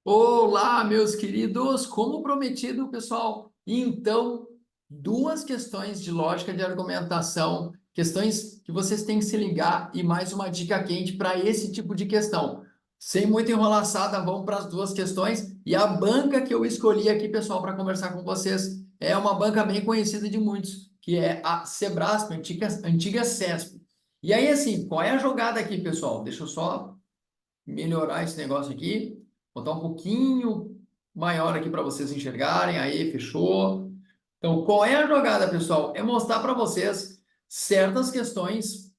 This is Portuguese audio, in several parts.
Olá, meus queridos! Como prometido, pessoal, então, duas questões de lógica de argumentação, questões que vocês têm que se ligar e mais uma dica quente para esse tipo de questão. Sem muita enrolaçada, vamos para as duas questões. E a banca que eu escolhi aqui, pessoal, para conversar com vocês é uma banca bem conhecida de muitos, que é a Sebrasp, antiga CESP. E aí, assim, qual é a jogada aqui, pessoal? Deixa eu só melhorar esse negócio aqui, botar um pouquinho maior aqui para vocês enxergarem. Aí, fechou. Então, qual é a jogada, pessoal? É mostrar para vocês certas questões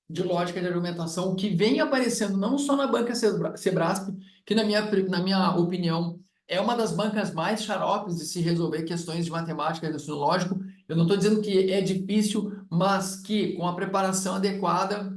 de lógica de argumentação que vem aparecendo não só na banca Sebrasp, que na minha opinião é uma das bancas mais xaropes de se resolver questões de matemática e raciocínio lógico. Eu não estou dizendo que é difícil, mas que com a preparação adequada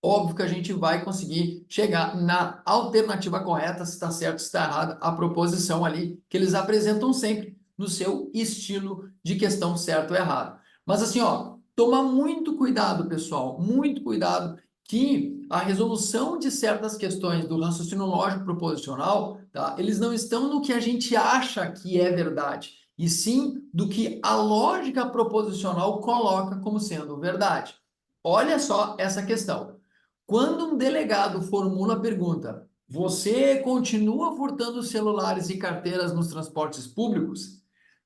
óbvio que a gente vai conseguir chegar na alternativa correta, se está certo, se está errado, a proposição ali que eles apresentam sempre no seu estilo de questão certo ou errado. Mas assim, ó, toma muito cuidado, pessoal, muito cuidado que a resolução de certas questões do raciocínio lógico proposicional, tá? Eles não estão no que a gente acha que é verdade, e sim do que a lógica proposicional coloca como sendo verdade. Olha só essa questão. Quando um delegado formula a pergunta: você continua furtando celulares e carteiras nos transportes públicos?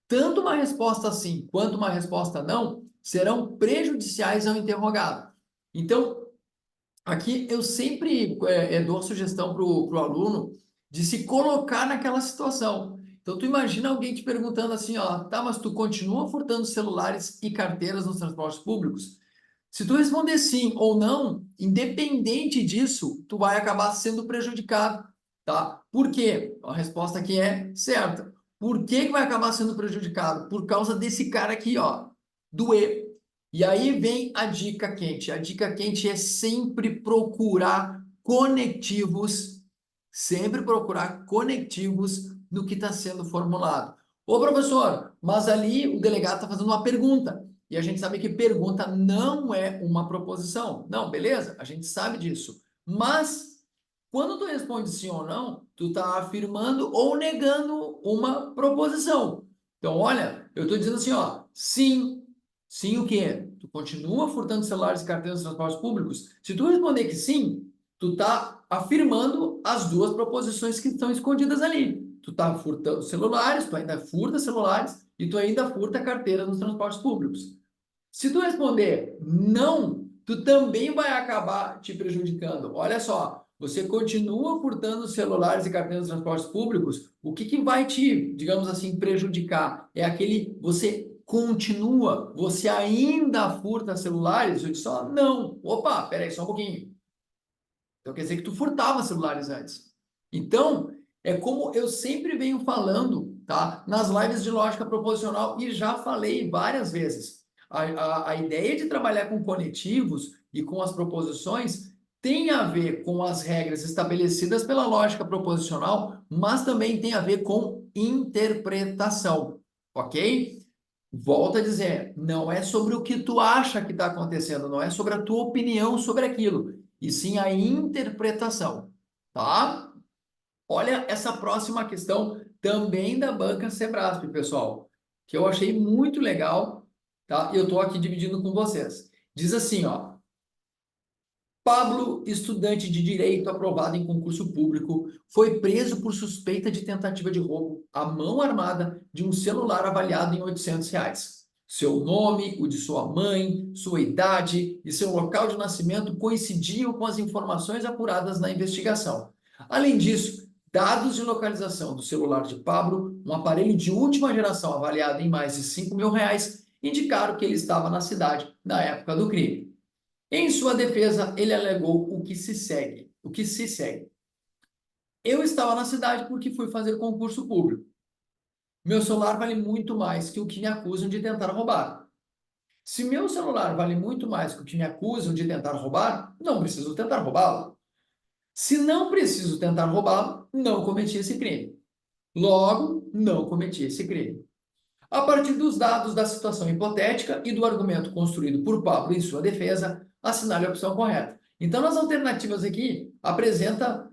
Tanto uma resposta sim quanto uma resposta não serão prejudiciais ao interrogado. Então, aqui eu sempre dou a sugestão para o aluno de se colocar naquela situação. Então, tu imagina alguém te perguntando assim, ó, tá, mas tu continua furtando celulares e carteiras nos transportes públicos? Se tu responder sim ou não, independente disso, tu vai acabar sendo prejudicado, tá? Por quê? A resposta aqui é certa. Por que que vai acabar sendo prejudicado? Por causa desse cara aqui, ó, do E. E aí vem a dica quente. A dica quente é sempre procurar conectivos no que está sendo formulado. Ô, professor, mas ali o delegado está fazendo uma pergunta. E a gente sabe que pergunta não é uma proposição. Não, beleza? A gente sabe disso. Mas quando tu responde sim ou não, tu está afirmando ou negando uma proposição. Então, olha, eu estou dizendo assim, ó, sim. Sim o quê? Tu continua furtando celulares e carteiras de transportes públicos? Se tu responder que sim, tu está afirmando as duas proposições que estão escondidas ali. Tu está furtando celulares, tu ainda furta celulares e tu ainda furta carteira nos transportes públicos. Se tu responder não, tu também vai acabar te prejudicando. Olha só, você continua furtando celulares e carteiras de transportes públicos, o que que vai te, digamos assim, prejudicar? É aquele, você continua, você ainda furta celulares? Eu disse, ó, não. Opa, peraí, só um pouquinho. Então quer dizer que tu furtava celulares antes. Então, é como eu sempre venho falando, tá? Nas lives de lógica proposicional e já falei várias vezes. A ideia de trabalhar com conectivos e com as proposições tem a ver com as regras estabelecidas pela lógica proposicional, mas também tem a ver com interpretação, ok? Volto a dizer, não é sobre o que tu acha que está acontecendo, não é sobre a tua opinião sobre aquilo, e sim a interpretação, tá? Olha essa próxima questão também da banca Sebrasp, pessoal, que eu achei muito legal, tá? E eu estou aqui dividindo com vocês. Diz assim, ó. Pablo, estudante de direito aprovado em concurso público, foi preso por suspeita de tentativa de roubo à mão armada de um celular avaliado em R$ 800. Seu nome, o de sua mãe, sua idade e seu local de nascimento coincidiam com as informações apuradas na investigação. Além disso, dados de localização do celular de Pablo, um aparelho de última geração avaliado em mais de R$ 5.000, indicaram que ele estava na cidade na época do crime. Em sua defesa, ele alegou o que se segue. Eu estava na cidade porque fui fazer concurso público. Meu celular vale muito mais que o que me acusam de tentar roubar. Se meu celular vale muito mais que o que me acusam de tentar roubar, não preciso tentar roubá-lo. Se não preciso tentar roubá-lo, não cometi esse crime. Logo, não cometi esse crime. A partir dos dados da situação hipotética e do argumento construído por Pablo em sua defesa, assinale a opção correta. Então, nas alternativas aqui, apresenta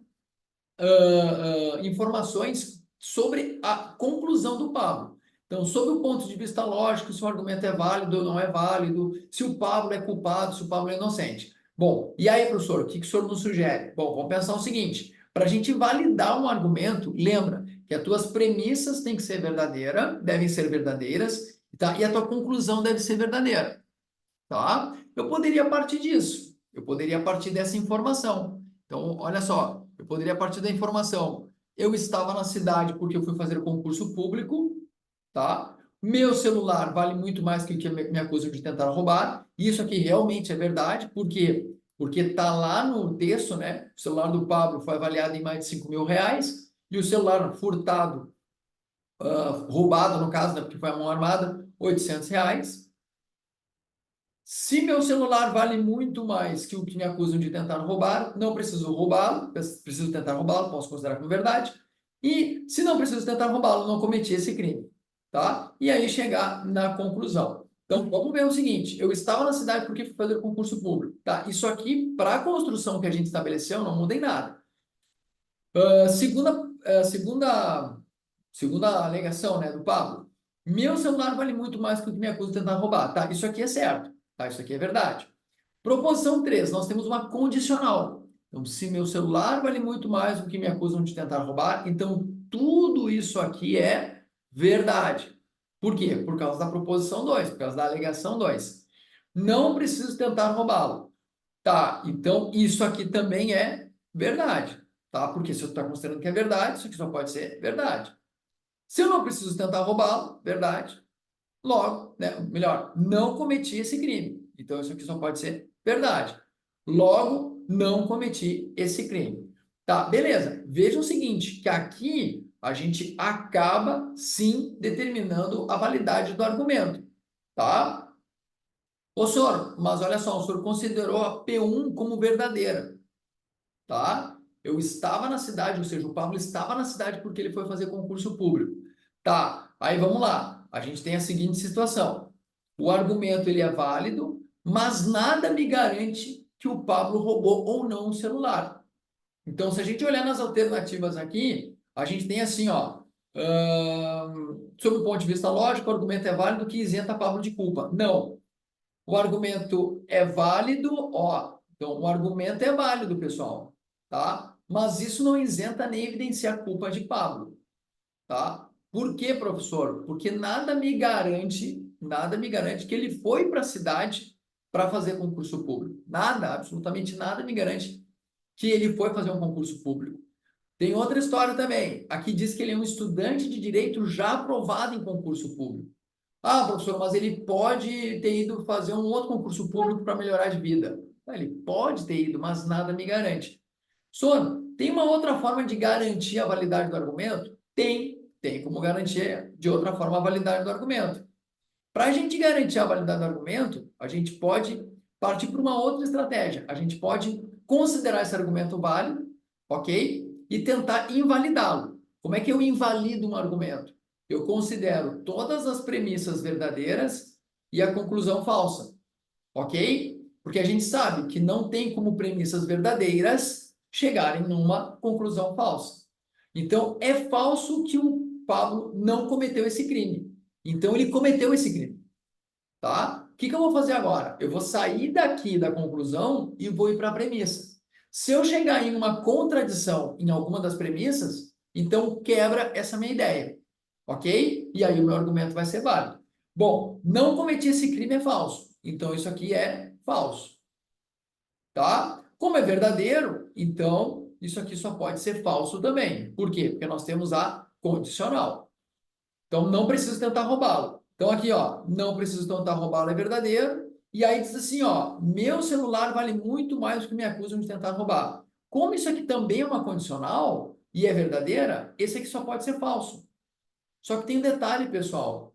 informações sobre a conclusão do Pablo. Então, sob o ponto de vista lógico, se o argumento é válido ou não é válido, se o Pablo é culpado, se o Pablo é inocente. Bom, e aí, professor, o que o senhor nos sugere? Bom, vamos pensar o seguinte, para a gente validar um argumento, lembra que as tuas premissas têm que ser verdadeiras, devem ser verdadeiras, tá? E a tua conclusão deve ser verdadeira, tá? Eu poderia partir disso, eu poderia partir dessa informação. Então, olha só, eu poderia partir da informação. Eu estava na cidade porque eu fui fazer concurso público, tá? Meu celular vale muito mais que o que me acusam de tentar roubar. Isso aqui realmente é verdade, por quê? Porque tá lá no texto, né? O celular do Pablo foi avaliado em mais de 5.000 reais e o celular furtado, roubado no caso, né? Porque foi a mão armada, 800 reais. Se meu celular vale muito mais que o que me acusam de tentar roubar, não preciso roubá-lo, preciso tentar roubá-lo, posso considerar como verdade. E se não preciso tentar roubá-lo, não cometi esse crime, tá? E aí chegar na conclusão. Então, vamos ver o seguinte, eu estava na cidade porque fui fazer concurso público, tá? Isso aqui, para a construção que a gente estabeleceu, não muda em nada. Segunda alegação, né, do Pablo. Meu celular vale muito mais que o que me acusa de tentar roubar, tá? Isso aqui é certo, tá? Isso aqui é verdade. Proposição 3, nós temos uma condicional. Então, se meu celular vale muito mais do que me acusam de tentar roubar, então tudo isso aqui é verdade. Por quê? Por causa da proposição 2, por causa da alegação 2. Não preciso tentar roubá-lo. Tá, então isso aqui também é verdade, tá? Porque se eu estou considerando que é verdade, isso aqui só pode ser verdade. Se eu não preciso tentar roubá-lo, verdade. Logo, né, melhor, não cometi esse crime. Então isso aqui só pode ser verdade. Logo, não cometi esse crime. Tá, beleza. Veja o seguinte, que aqui a gente acaba sim determinando a validade do argumento, tá? Ô, senhor, mas olha só, o senhor considerou a P1 como verdadeira, tá? Eu estava na cidade, ou seja, o Pablo estava na cidade porque ele foi fazer concurso público. Tá, aí vamos lá. A gente tem a seguinte situação. O argumento ele é válido, mas nada me garante que o Pablo roubou ou não o celular. Então, se a gente olhar nas alternativas aqui, a gente tem assim, ó, sob o ponto de vista lógico, o argumento é válido que isenta Pablo de culpa. Não. O argumento é válido, ó. Então, o argumento é válido, pessoal, tá? Mas isso não isenta nem evidencia a culpa de Pablo, tá? Por quê, professor? Porque nada me garante que ele foi para a cidade para fazer concurso público. Nada, absolutamente nada me garante que ele foi fazer um concurso público. Tem outra história também. Aqui diz que ele é um estudante de direito já aprovado em concurso público. Ah, professor, mas ele pode ter ido fazer um outro concurso público para melhorar de vida. Ele pode ter ido, mas nada me garante. Sono, tem uma outra forma de garantir a validade do argumento? Tem como garantir de outra forma a validade do argumento. Para a gente garantir a validade do argumento, a gente pode partir para uma outra estratégia. A gente pode considerar esse argumento válido, ok? E tentar invalidá-lo. Como é que eu invalido um argumento? Eu considero todas as premissas verdadeiras e a conclusão falsa, ok? Porque a gente sabe que não tem como premissas verdadeiras chegarem numa conclusão falsa. Então, é falso que o Pablo não cometeu esse crime. Então, ele cometeu esse crime, tá? O que eu vou fazer agora? Eu vou sair daqui da conclusão e vou ir para a premissa. Se eu chegar em uma contradição em alguma das premissas, então quebra essa minha ideia, ok? E aí o meu argumento vai ser válido. Bom, não cometi esse crime é falso. Então isso aqui é falso, tá? Como é verdadeiro, então isso aqui só pode ser falso também. Por quê? Porque nós temos a condicional. Então, não preciso tentar roubá-lo. Então, aqui, ó, não preciso tentar roubá-lo é verdadeiro. E aí diz assim, ó, meu celular vale muito mais do que me acusam de tentar roubar. Como isso aqui também é uma condicional e é verdadeira, esse aqui só pode ser falso. Só que tem um detalhe, pessoal.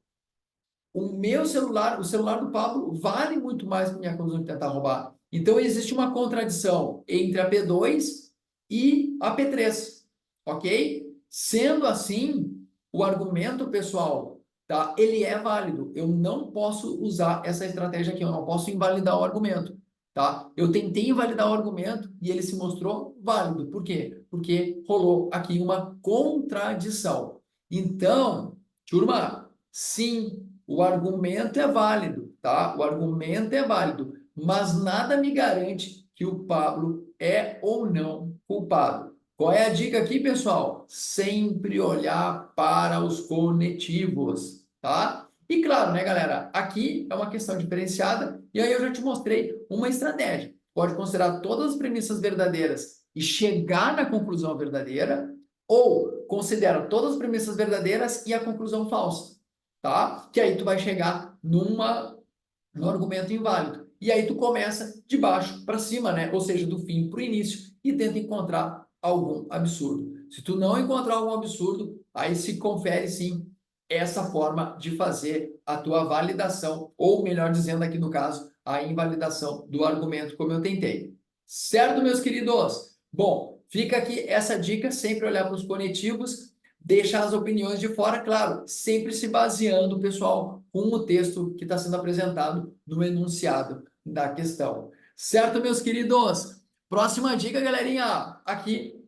O meu celular, o celular do Pablo, vale muito mais do que me acusam de tentar roubar. Então, existe uma contradição entre a P2 e a P3, ok? Sendo assim, o argumento, pessoal, tá? Ele é válido. Eu não posso usar essa estratégia aqui, eu não posso invalidar o argumento. tá? Eu tentei invalidar o argumento e ele se mostrou válido. Por quê? Porque rolou aqui uma contradição. Então, turma, sim, o argumento é válido, tá? O argumento é válido, mas nada me garante que o Pablo é ou não culpado. Qual é a dica aqui, pessoal? Sempre olhar para os conectivos, tá? E claro, né, galera? Aqui é uma questão diferenciada e aí eu já te mostrei uma estratégia. Pode considerar todas as premissas verdadeiras e chegar na conclusão verdadeira, ou considera todas as premissas verdadeiras e a conclusão falsa, tá? Que aí tu vai chegar num argumento inválido. E aí tu começa de baixo para cima, né? Ou seja, do fim para o início e tenta encontrar algum absurdo. Se tu não encontrar algum absurdo, aí se confere sim essa forma de fazer a tua validação, ou melhor dizendo aqui no caso, a invalidação do argumento, como eu tentei. Certo, meus queridos? Bom, fica aqui essa dica, sempre olhar para os conectivos, deixar as opiniões de fora, claro, sempre se baseando, pessoal, com o texto que está sendo apresentado no enunciado da questão. Certo, meus queridos? Próxima dica, galerinha, aqui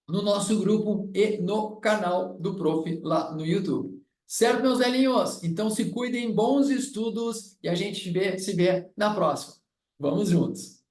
no nosso grupo e no canal do Prof lá no YouTube. Certo, meus velhinhos? Então se cuidem, bons estudos e a gente se vê na próxima. Vamos juntos!